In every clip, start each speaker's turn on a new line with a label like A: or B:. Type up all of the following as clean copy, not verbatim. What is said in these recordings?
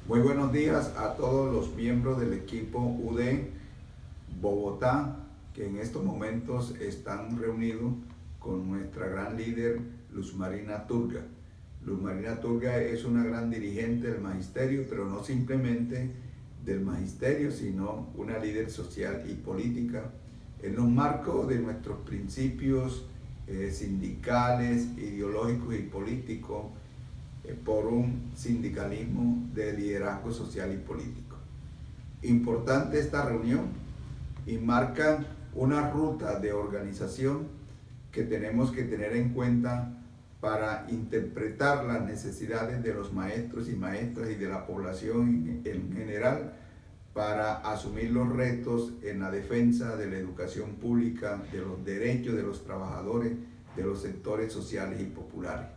A: Muy buenos días a todos los miembros del equipo UD Bogotá, que en estos momentos están reunidos con nuestra gran líder Luz Marina Turga. Luz Marina Turga es una gran dirigente del magisterio, pero no simplemente del magisterio, sino una líder social y política en los marcos de nuestros principios sindicales, ideológicos y políticos, por un sindicalismo de liderazgo social y político. Importante esta reunión y marca una ruta de organización que tenemos que tener en cuenta para interpretar las necesidades de los maestros y maestras y de la población en general, para asumir los retos en la defensa de la educación pública, de los derechos de los trabajadores, de los sectores sociales y populares.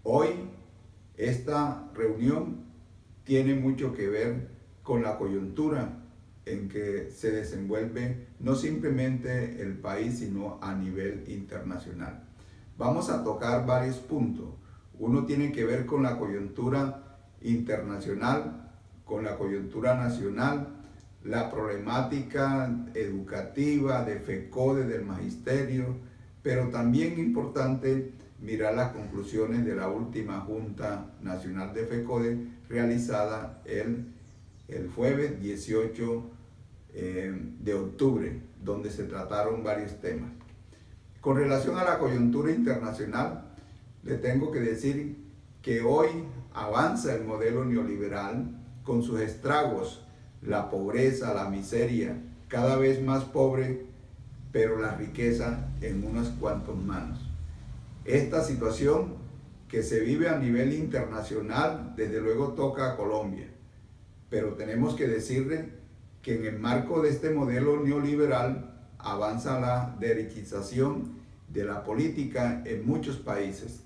A: Hoy esta reunión tiene mucho que ver con la coyuntura en que se desenvuelve no simplemente el país, sino a nivel internacional. Vamos a tocar varios puntos. Uno tiene que ver con la coyuntura internacional, con la coyuntura nacional, la problemática educativa de FECODE, del magisterio, pero también importante mirar las conclusiones de la última Junta Nacional de FECODE realizada el jueves 18 de octubre, donde se trataron varios temas. Con relación a la coyuntura internacional, le tengo que decir que hoy avanza el modelo neoliberal con sus estragos, la pobreza, la miseria, cada vez más pobre, pero la riqueza en unas cuantas manos. Esta situación que se vive a nivel internacional, desde luego toca a Colombia, pero tenemos que decirle que en el marco de este modelo neoliberal avanza la derechización de la política en muchos países.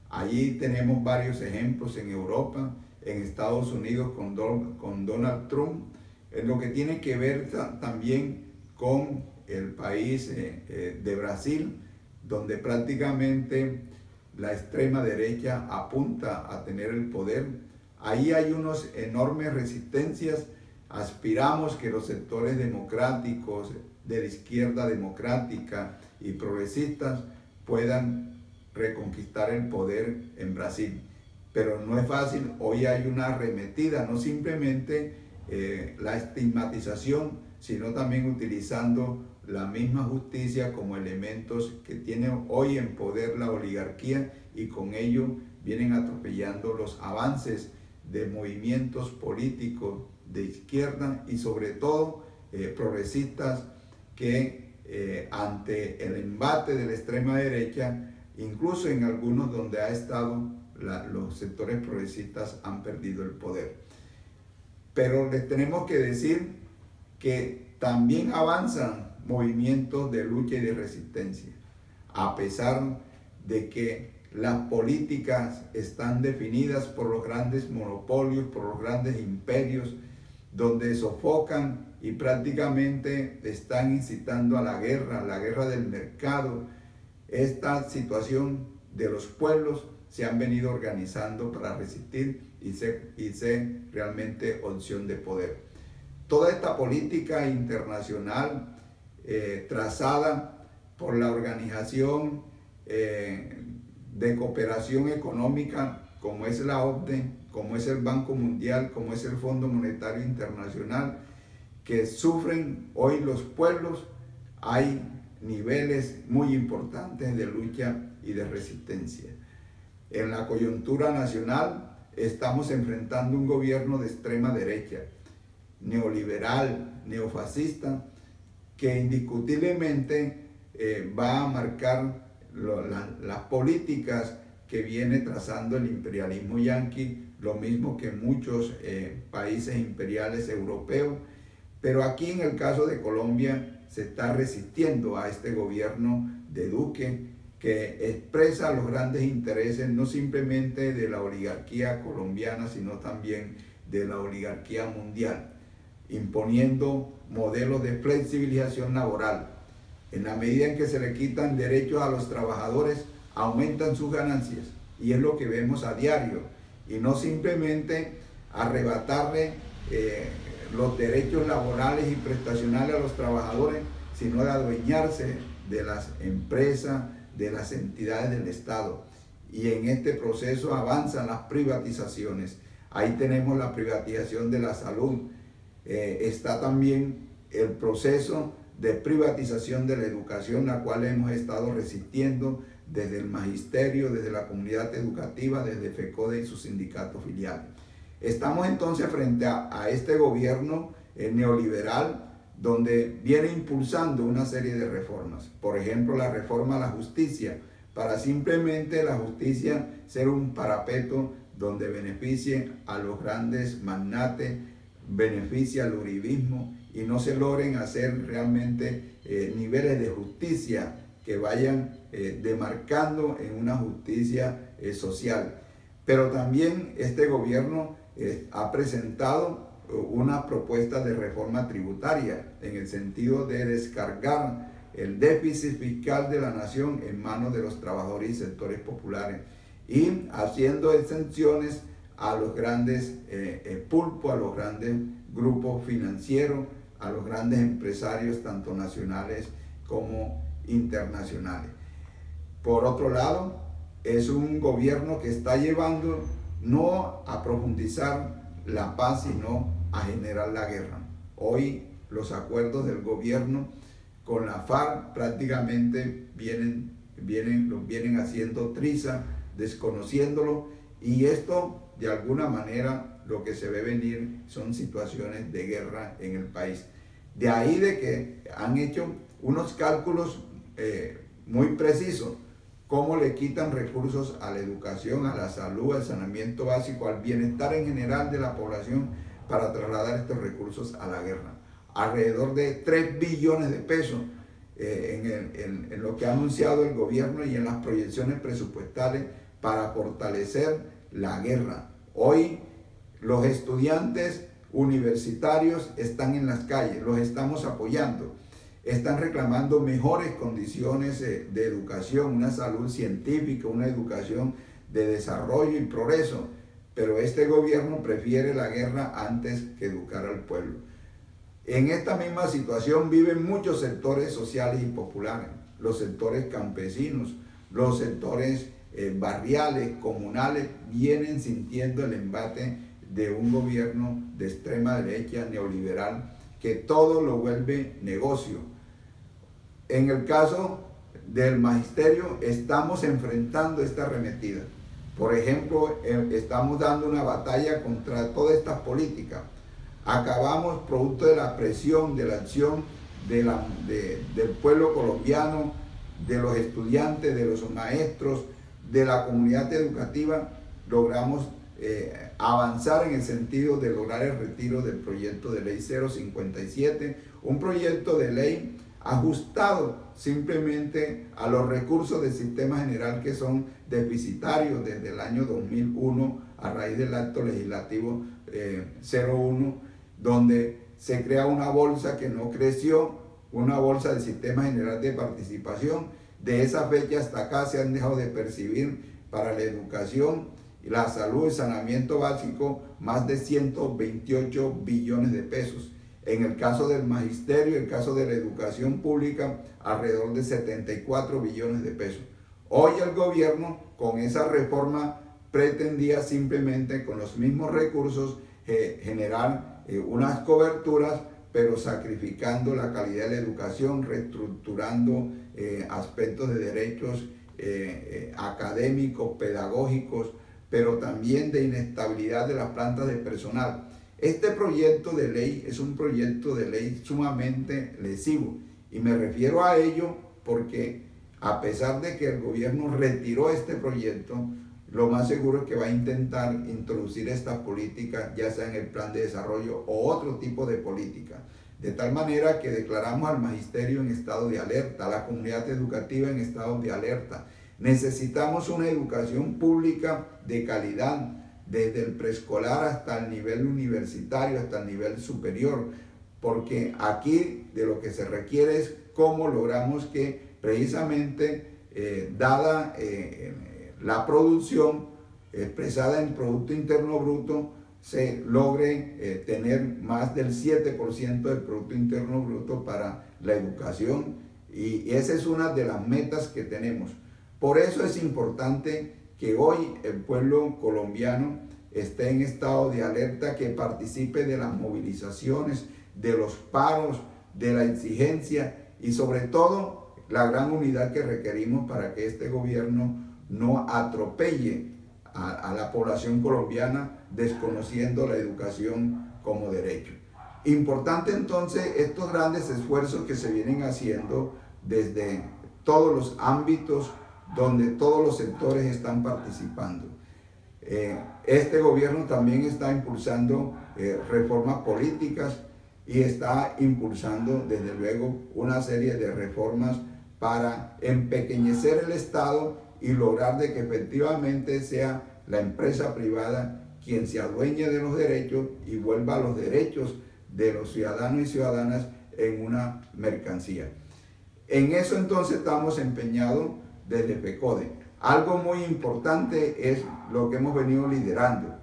A: Allí tenemos varios ejemplos en Europa, en Estados Unidos con Donald Trump, en lo que tiene que ver también con el país de Brasil, donde prácticamente la extrema derecha apunta a tener el poder. Ahí hay unas enormes resistencias. Aspiramos que los sectores democráticos, de la izquierda democrática y progresistas, puedan reconquistar el poder en Brasil. Pero no es fácil. Hoy hay una arremetida, no simplemente la estigmatización, sino también utilizando la misma justicia como elementos que tiene hoy en poder la oligarquía, y con ello vienen atropellando los avances de movimientos políticos de izquierda y sobre todo progresistas que ante el embate de la extrema derecha, incluso en algunos donde ha estado los sectores progresistas, han perdido el poder. Pero les tenemos que decir que también avanzan movimientos de lucha y de resistencia, a pesar de que las políticas están definidas por los grandes monopolios, por los grandes imperios, donde sofocan y prácticamente están incitando a la guerra del mercado. Esta situación de los pueblos se han venido organizando para resistir y ser realmente opción de poder. Toda esta política internacional trazada por la Organización de Cooperación Económica, como es la OCDE, como es el Banco Mundial, como es el Fondo Monetario Internacional, que sufren hoy los pueblos, hay niveles muy importantes de lucha y de resistencia. En la coyuntura nacional estamos enfrentando un gobierno de extrema derecha, neoliberal, neofascista, que indiscutiblemente va a marcar las políticas que viene trazando el imperialismo yanqui, lo mismo que muchos países imperiales europeos. Pero aquí en el caso de Colombia se está resistiendo a este gobierno de Duque, que expresa los grandes intereses no simplemente de la oligarquía colombiana, sino también de la oligarquía mundial, imponiendo modelos de flexibilización laboral. En la medida en que se le quitan derechos a los trabajadores, aumentan sus ganancias, y es lo que vemos a diario, y no simplemente arrebatarle los derechos laborales y prestacionales a los trabajadores, sino de adueñarse de las empresas, de las entidades del Estado. Y en este proceso avanzan las privatizaciones. Ahí tenemos la privatización de la salud. Está también el proceso de privatización de la educación, la cual hemos estado resistiendo desde el magisterio, desde la comunidad educativa, desde FECODE y sus sindicatos filiales. Estamos entonces frente a este gobierno neoliberal, donde viene impulsando una serie de reformas. Por ejemplo, la reforma a la justicia, para simplemente la justicia ser un parapeto donde beneficie a los grandes magnates, beneficie al uribismo y no se logren hacer realmente niveles de justicia que vayan demarcando en una justicia social. Pero también este gobierno ha presentado una propuesta de reforma tributaria en el sentido de descargar el déficit fiscal de la nación en manos de los trabajadores y sectores populares y haciendo exenciones a los grandes pulpos, a los grandes grupos financieros, a los grandes empresarios tanto nacionales como internacionales. Por otro lado, es un gobierno que está llevando no a profundizar la paz, sino a generar la guerra. Hoy los acuerdos del gobierno con la FARC prácticamente vienen haciendo triza, desconociéndolo, y esto de alguna manera lo que se ve venir son situaciones de guerra en el país. De ahí de que han hecho unos cálculos muy precisos, cómo le quitan recursos a la educación, a la salud, al saneamiento básico, al bienestar en general de la población para trasladar estos recursos a la guerra. Alrededor de 3 billones de pesos en lo que ha anunciado el gobierno y en las proyecciones presupuestales para fortalecer la guerra. Hoy los estudiantes universitarios están en las calles, los estamos apoyando. Están reclamando mejores condiciones de educación, una salud científica, una educación de desarrollo y progreso, pero este gobierno prefiere la guerra antes que educar al pueblo. En esta misma situación viven muchos sectores sociales y populares, los sectores campesinos, los sectores barriales, comunales, vienen sintiendo el embate de un gobierno de extrema derecha neoliberal que todo lo vuelve negocio. En el caso del magisterio estamos enfrentando esta arremetida. Por ejemplo, estamos dando una batalla contra todas estas políticas. Acabamos, producto de la presión, de la acción del pueblo colombiano, de los estudiantes, de los maestros, de la comunidad educativa, logramos avanzar en el sentido de lograr el retiro del proyecto de ley 057, un proyecto de ley ajustado simplemente a los recursos del sistema general que son deficitarios desde el año 2001 a raíz del acto legislativo 01, donde se crea una bolsa que no creció, una bolsa del sistema general de participación. De esa fecha hasta acá se han dejado de percibir para la educación, la salud y saneamiento básico más de 128 billones de pesos. En el caso del magisterio, el caso de la educación pública, alrededor de 74 billones de pesos. Hoy el gobierno con esa reforma pretendía simplemente con los mismos recursos generar unas coberturas, pero sacrificando la calidad de la educación, reestructurando aspectos de derechos académicos, pedagógicos, pero también de inestabilidad de las plantas de personal. Este proyecto de ley es un proyecto de ley sumamente lesivo y me refiero a ello porque a pesar de que el gobierno retiró este proyecto, lo más seguro es que va a intentar introducir estas políticas, ya sea en el plan de desarrollo o otro tipo de política. De tal manera que declaramos al magisterio en estado de alerta, a la comunidad educativa en estado de alerta. Necesitamos una educación pública de calidad, desde el preescolar hasta el nivel universitario, hasta el nivel superior, porque aquí de lo que se requiere es cómo logramos que precisamente, dada la producción expresada en Producto Interno Bruto, se logre tener más del 7% del Producto Interno Bruto para la educación, y esa es una de las metas que tenemos. Por eso es importante que hoy el pueblo colombiano esté en estado de alerta, que participe de las movilizaciones, de los paros, de la exigencia y sobre todo la gran unidad que requerimos para que este gobierno no atropelle a la población colombiana desconociendo la educación como derecho. Importante entonces estos grandes esfuerzos que se vienen haciendo desde todos los ámbitos donde todos los sectores están participando. Este gobierno también está impulsando reformas políticas y está impulsando desde luego una serie de reformas para empequeñecer el Estado y lograr de que efectivamente sea la empresa privada quien se adueñe de los derechos y vuelva los derechos de los ciudadanos y ciudadanas en una mercancía. En eso entonces estamos empeñados desde FECODE. Algo muy importante es lo que hemos venido liderando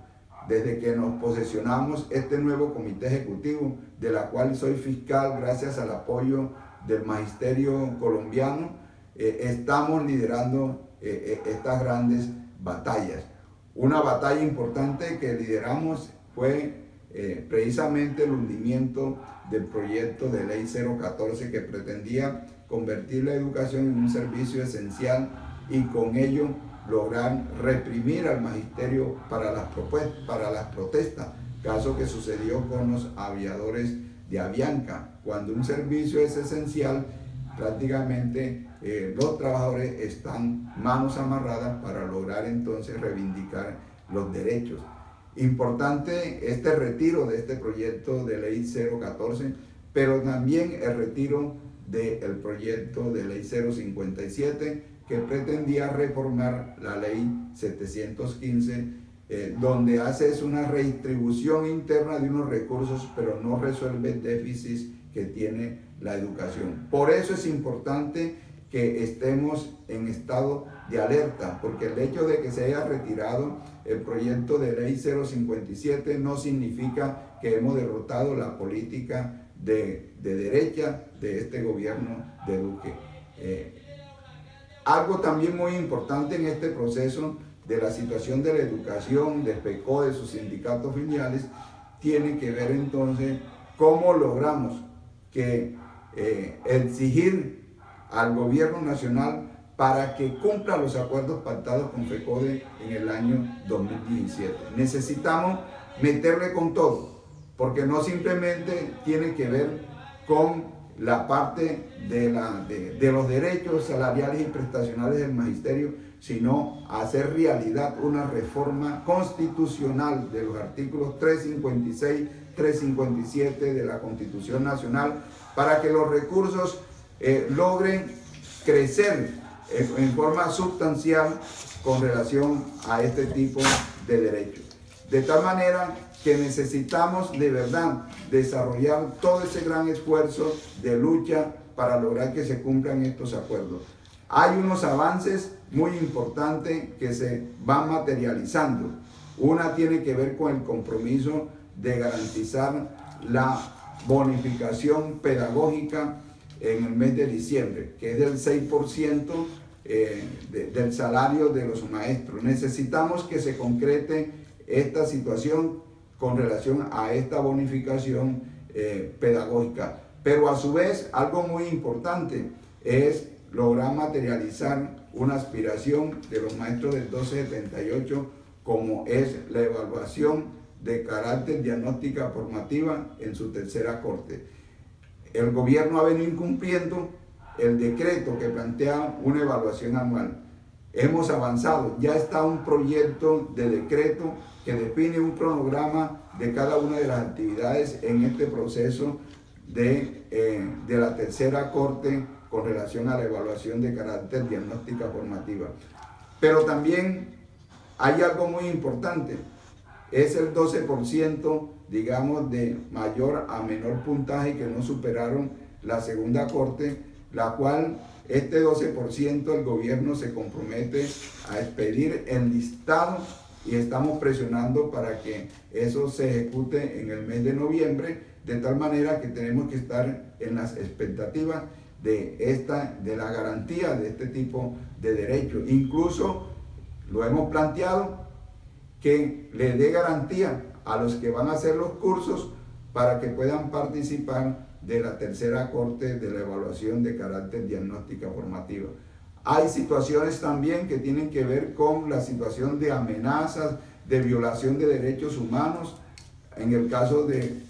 A: desde que nos posesionamos este nuevo comité ejecutivo, de la cual soy fiscal gracias al apoyo del magisterio colombiano. Estamos liderando estas grandes batallas. Una batalla importante que lideramos fue precisamente el hundimiento del proyecto de ley 014, que pretendía convertir la educación en un servicio esencial y con ello lograr reprimir al magisterio para las protestas, caso que sucedió con los aviadores de Avianca. Cuando un servicio es esencial, prácticamente los trabajadores están manos amarradas para lograr entonces reivindicar los derechos. Importante este retiro de este proyecto de ley 014, pero también el retiro del proyecto de ley 057, que pretendía reformar la ley 715, donde hace una redistribución interna de unos recursos, pero no resuelve déficits que tiene la educación. Por eso es importante que estemos en estado de alerta, porque el hecho de que se haya retirado el proyecto de ley 057 no significa que hemos derrotado la política de derecha de este gobierno de Duque. Algo también muy importante en este proceso de la situación de la educación, de FECODE, de sus sindicatos filiales, tiene que ver entonces cómo logramos que exigir al gobierno nacional para que cumpla los acuerdos pactados con FECODE en el año 2017. Necesitamos meterle con todo, porque no simplemente tiene que ver con la parte de los derechos salariales y prestacionales del magisterio, sino hacer realidad una reforma constitucional de los artículos 356, 357 de la Constitución Nacional, para que los recursos logren crecer en forma sustancial con relación a este tipo de derechos. De tal manera que necesitamos de verdad desarrollar todo ese gran esfuerzo de lucha para lograr que se cumplan estos acuerdos. Hay unos avances muy importantes que se van materializando. Una tiene que ver con el compromiso de garantizar la bonificación pedagógica en el mes de diciembre, que es del 6% del salario de los maestros. Necesitamos que se concrete esta situación con relación a esta bonificación pedagógica. Pero a su vez, algo muy importante es lograr materializar una aspiración de los maestros del 1278, como es la evaluación de carácter diagnóstica formativa en su tercera corte. El gobierno ha venido incumpliendo el decreto que plantea una evaluación anual. Hemos avanzado, ya está un proyecto de decreto que define un cronograma de cada una de las actividades en este proceso de la tercera corte con relación a la evaluación de carácter diagnóstica formativa. Pero también hay algo muy importante, es el 12%, digamos, de mayor a menor puntaje que no superaron la segunda corte, la cual este 12% el gobierno se compromete a expedir el listado y estamos presionando para que eso se ejecute en el mes de noviembre, de tal manera que tenemos que estar en las expectativas de la garantía de este tipo de derechos. Incluso lo hemos planteado que le dé garantía a los que van a hacer los cursos para que puedan participar de la tercera corte de la evaluación de carácter diagnóstica formativa. Hay situaciones también que tienen que ver con la situación de amenazas, de violación de derechos humanos, en el caso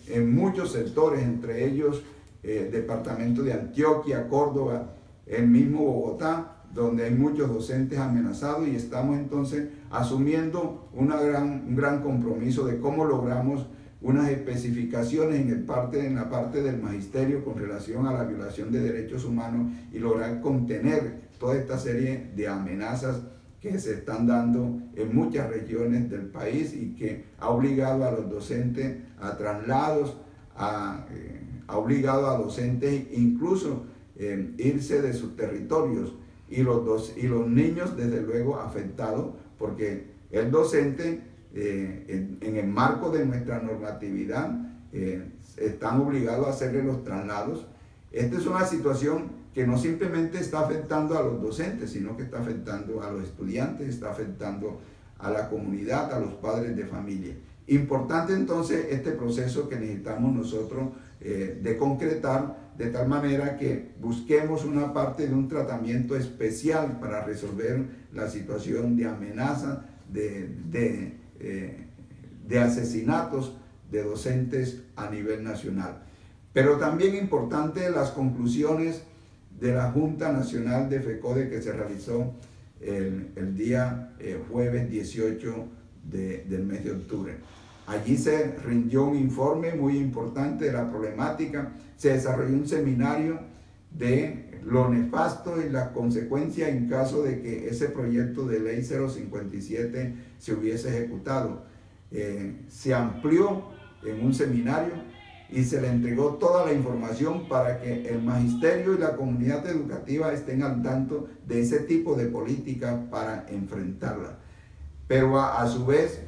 A: en muchos sectores, entre ellos departamento de Antioquia, Córdoba, el mismo Bogotá, donde hay muchos docentes amenazados, y estamos entonces asumiendo un gran compromiso de cómo logramos unas especificaciones en la parte del magisterio con relación a la violación de derechos humanos y lograr contener toda esta serie de amenazas que se están dando en muchas regiones del país y que ha obligado a los docentes a traslados, ha obligado a docentes incluso irse de sus territorios, y los niños desde luego afectados, porque el docente en el marco de nuestra normatividad están obligados a hacerle los traslados. Esta es una situación que no simplemente está afectando a los docentes, sino que está afectando a los estudiantes, está afectando a la comunidad, a los padres de familia. Importante entonces este proceso que necesitamos nosotros de concretar, de tal manera que busquemos una parte de un tratamiento especial para resolver la situación de amenaza, de asesinatos de docentes a nivel nacional. Pero también importante las conclusiones de la Junta Nacional de FECODE que se realizó el día jueves 18 del mes de octubre. Allí se rindió un informe muy importante de la problemática, se desarrolló un seminario de lo nefasto y las consecuencias en caso de que ese proyecto de ley 057 se hubiese ejecutado. Se amplió en un seminario y se le entregó toda la información para que el magisterio y la comunidad educativa estén al tanto de ese tipo de política para enfrentarla. Pero a su vez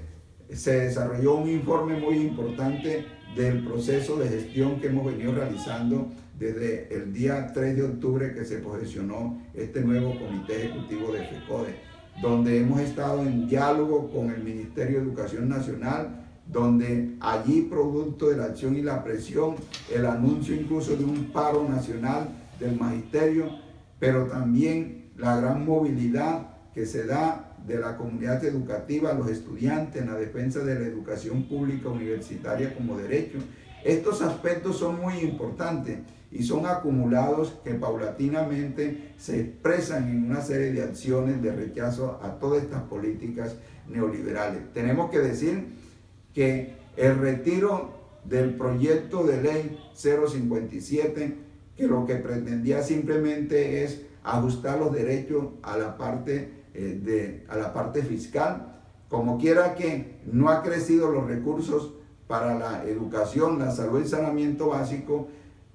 A: se desarrolló un informe muy importante del proceso de gestión que hemos venido realizando desde el día 3 de octubre que se posesionó este nuevo Comité Ejecutivo de FECODE, donde hemos estado en diálogo con el Ministerio de Educación Nacional, donde allí, producto de la acción y la presión, el anuncio incluso de un paro nacional del magisterio, pero también la gran movilidad que se da de la comunidad educativa, los estudiantes en la defensa de la educación pública universitaria como derecho. Estos aspectos son muy importantes y son acumulados que paulatinamente se expresan en una serie de acciones de rechazo a todas estas políticas neoliberales. Tenemos que decir que el retiro del proyecto de ley 057, que lo que pretendía simplemente es ajustar los derechos a la parte fiscal, como quiera que no ha crecido los recursos para la educación, la salud y saneamiento básico,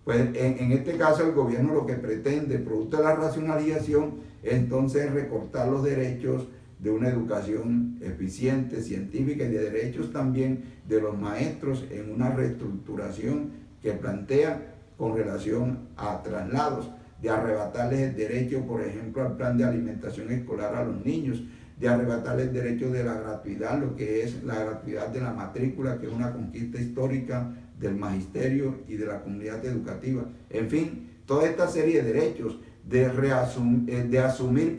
A: pues en este caso el gobierno lo que pretende, producto de la racionalización, entonces recortar los derechos de una educación eficiente, científica, y de derechos también de los maestros en una reestructuración que plantea con relación a traslados, de arrebatarles el derecho, por ejemplo, al plan de alimentación escolar a los niños, de arrebatarles el derecho de la gratuidad, lo que es la gratuidad de la matrícula, que es una conquista histórica del magisterio y de la comunidad educativa. En fin, toda esta serie de derechos, de asumir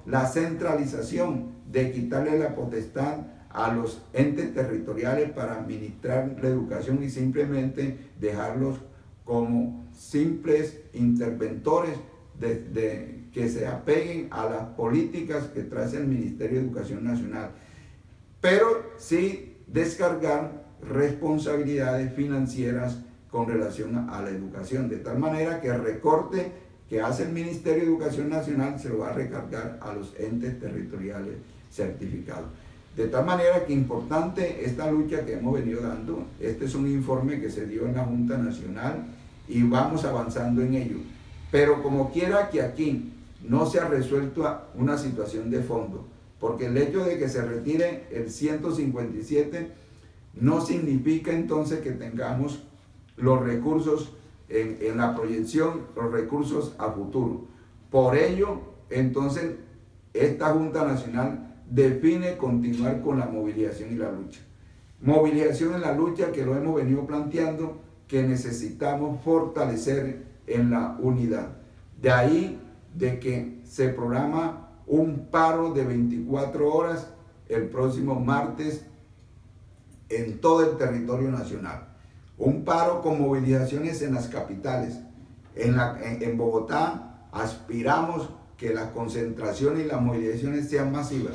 A: la centralización, de quitarle la potestad a los entes territoriales para administrar la educación y simplemente dejarlos como simples interventores que se apeguen a las políticas que trae el Ministerio de Educación Nacional, pero sí descargar responsabilidades financieras con relación a la educación, de tal manera que el recorte que hace el Ministerio de Educación Nacional se lo va a recargar a los entes territoriales certificados. De tal manera que importante esta lucha que hemos venido dando. Este es un informe que se dio en la Junta Nacional y vamos avanzando en ello. Pero como quiera que aquí no se ha resuelto una situación de fondo, porque el hecho de que se retire el 157 no significa entonces que tengamos los recursos en la proyección, los recursos a futuro. Por ello, entonces, esta Junta Nacional define continuar con la movilización y la lucha. Movilización en la lucha que lo hemos venido planteando, que necesitamos fortalecer en la unidad. De ahí de que se programa un paro de 24 horas el próximo martes en todo el territorio nacional. Un paro con movilizaciones en las capitales. En Bogotá aspiramos que las concentraciones y las movilizaciones sean masivas,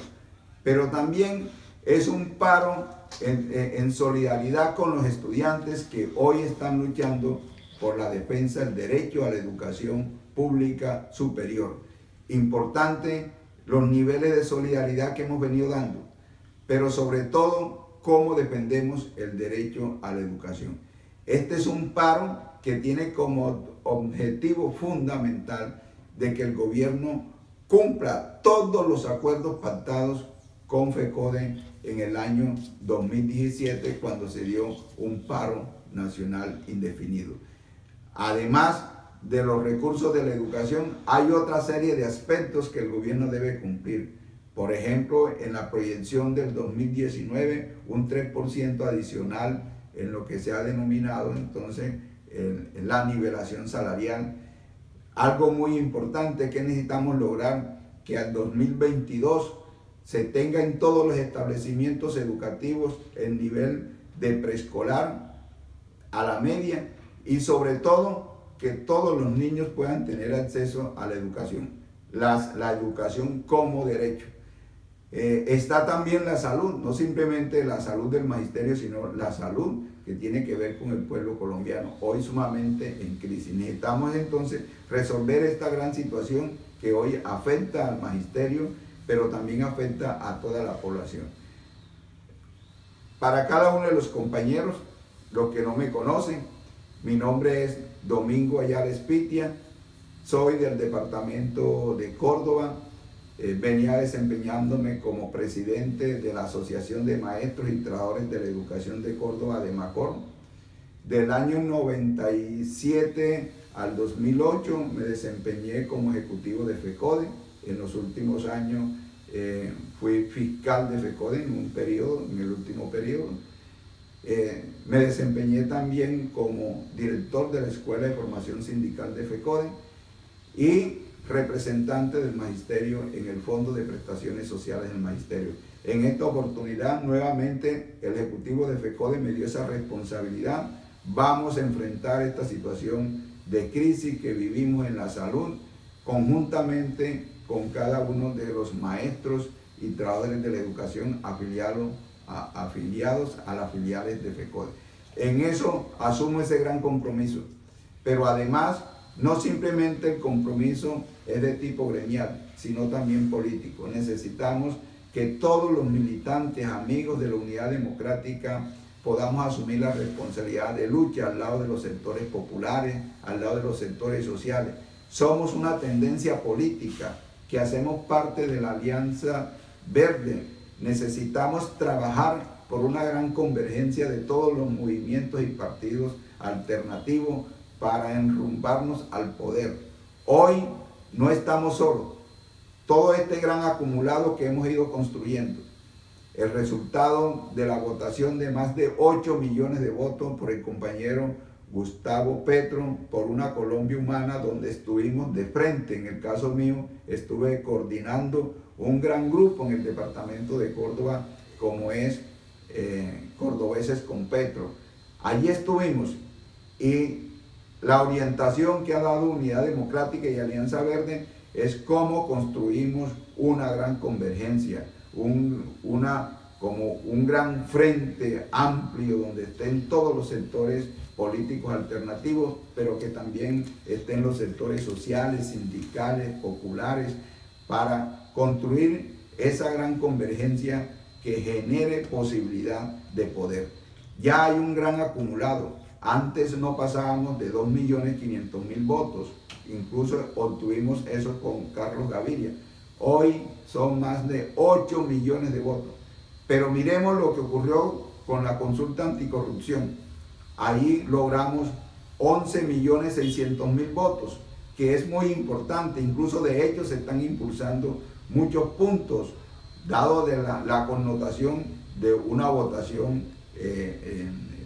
A: pero también es un paro en solidaridad con los estudiantes que hoy están luchando por la defensa del derecho a la educación pública superior. Importante los niveles de solidaridad que hemos venido dando, pero sobre todo cómo defendemos el derecho a la educación. Este es un paro que tiene como objetivo fundamental de que el gobierno cumpla todos los acuerdos pactados con FECODE en el año 2017, cuando se dio un paro nacional indefinido. Además de los recursos de la educación, hay otra serie de aspectos que el gobierno debe cumplir. Por ejemplo, en la proyección del 2019, un 3% adicional en lo que se ha denominado entonces la nivelación salarial. Algo muy importante que necesitamos lograr, que al 2022 se tenga en todos los establecimientos educativos el nivel de preescolar a la media, y sobre todo que todos los niños puedan tener acceso a la educación, la educación como derecho. Está también la salud, no simplemente la salud del magisterio, sino la salud que tiene que ver con el pueblo colombiano, hoy sumamente en crisis. Necesitamos entonces resolver esta gran situación que hoy afecta al magisterio, pero también afecta a toda la población. Para cada uno de los compañeros, los que no me conocen, mi nombre es Domingo Ayala Espitia, soy del departamento de Córdoba. Venía desempeñándome como presidente de la Asociación de Maestros y Trabajadores de la Educación de Córdoba, de MACOR. Del año 97 al 2008 me desempeñé como ejecutivo de FECODE. En los últimos años fui fiscal de FECODE en el último periodo. Me desempeñé también como director de la Escuela de Formación Sindical de FECODE y representante del magisterio en el Fondo de Prestaciones Sociales del Magisterio. En esta oportunidad, nuevamente, el ejecutivo de FECODE me dio esa responsabilidad. Vamos a enfrentar esta situación de crisis que vivimos en la salud, conjuntamente con cada uno de los maestros y trabajadores de la educación afiliados a las filiales de FECODE. En eso asumo ese gran compromiso, pero además, no simplemente el compromiso es de tipo gremial, sino también político. Necesitamos que todos los militantes, amigos de la Unidad Democrática, podamos asumir la responsabilidad de lucha al lado de los sectores populares, al lado de los sectores sociales. Somos una tendencia política que hacemos parte de la Alianza Verde. Necesitamos trabajar por una gran convergencia de todos los movimientos y partidos alternativos para enrumbarnos al poder. Hoy no estamos solos. Todo este gran acumulado que hemos ido construyendo, el resultado de la votación de más de 8 millones de votos por el compañero Gustavo Petro por una Colombia humana, donde estuvimos de frente. En el caso mío, estuve coordinando un gran grupo en el departamento de Córdoba, como es Cordobeses con Petro. Allí estuvimos, y la orientación que ha dado Unidad Democrática y Alianza Verde es cómo construimos una gran convergencia, como un gran frente amplio donde estén todos los sectores políticos alternativos, pero que también estén los sectores sociales, sindicales, populares, para construir esa gran convergencia que genere posibilidad de poder. Ya hay un gran acumulado. Antes no pasábamos de 2.500.000 votos, incluso obtuvimos eso con Carlos Gaviria. Hoy son más de 8 millones de votos. Pero miremos lo que ocurrió con la consulta anticorrupción. Ahí logramos 11.600.000 votos, que es muy importante. Incluso de hecho se están impulsando muchos puntos, dado de la connotación de una votación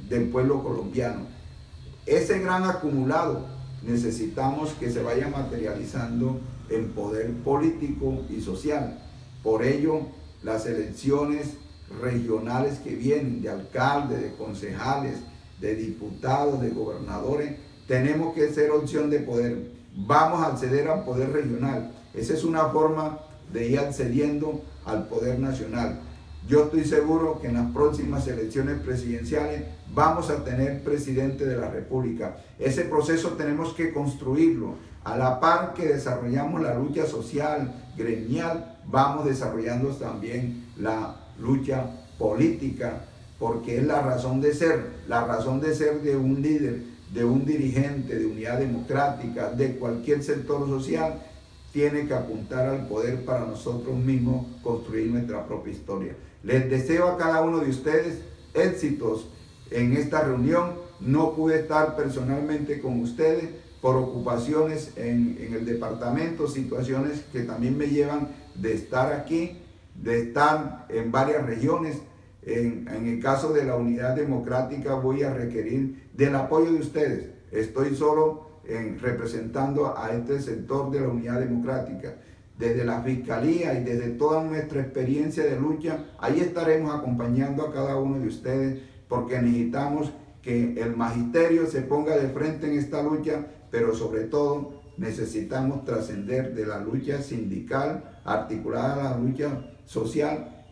A: del pueblo colombiano. Ese gran acumulado necesitamos que se vaya materializando en poder político y social. Por ello, las elecciones regionales que vienen, de alcaldes, de concejales, de diputados, de gobernadores, tenemos que ser opción de poder. Vamos a acceder al poder regional. Esa es una forma de ir accediendo al poder nacional. Yo estoy seguro que en las próximas elecciones presidenciales vamos a tener presidente de la República. Ese proceso tenemos que construirlo. A la par que desarrollamos la lucha social, gremial, vamos desarrollando también la lucha política, porque es la razón de ser de un líder, de un dirigente de Unidad Democrática, de cualquier sector social, tiene que apuntar al poder para nosotros mismos construir nuestra propia historia. Les deseo a cada uno de ustedes éxitos en esta reunión. No pude estar personalmente con ustedes por ocupaciones en el departamento, situaciones que también me llevan de estar aquí, de estar en varias regiones. En el caso de la Unidad Democrática voy a requerir del apoyo de ustedes. Estoy solo representando a este sector de la Unidad Democrática. Desde la Fiscalía y desde toda nuestra experiencia de lucha, ahí estaremos acompañando a cada uno de ustedes, porque necesitamos que el magisterio se ponga de frente en esta lucha, pero sobre todo necesitamos trascender de la lucha sindical, articulada a la lucha social,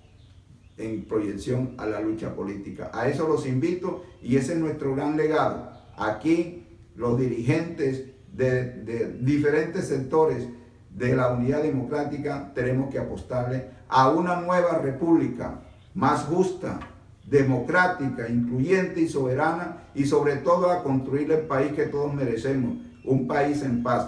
A: en proyección a la lucha política. A eso los invito y ese es nuestro gran legado. Aquí los dirigentes de diferentes sectores de la Unidad Democrática tenemos que apostarle a una nueva república más justa, democrática, incluyente y soberana, y sobre todo a construir el país que todos merecemos, un país en paz.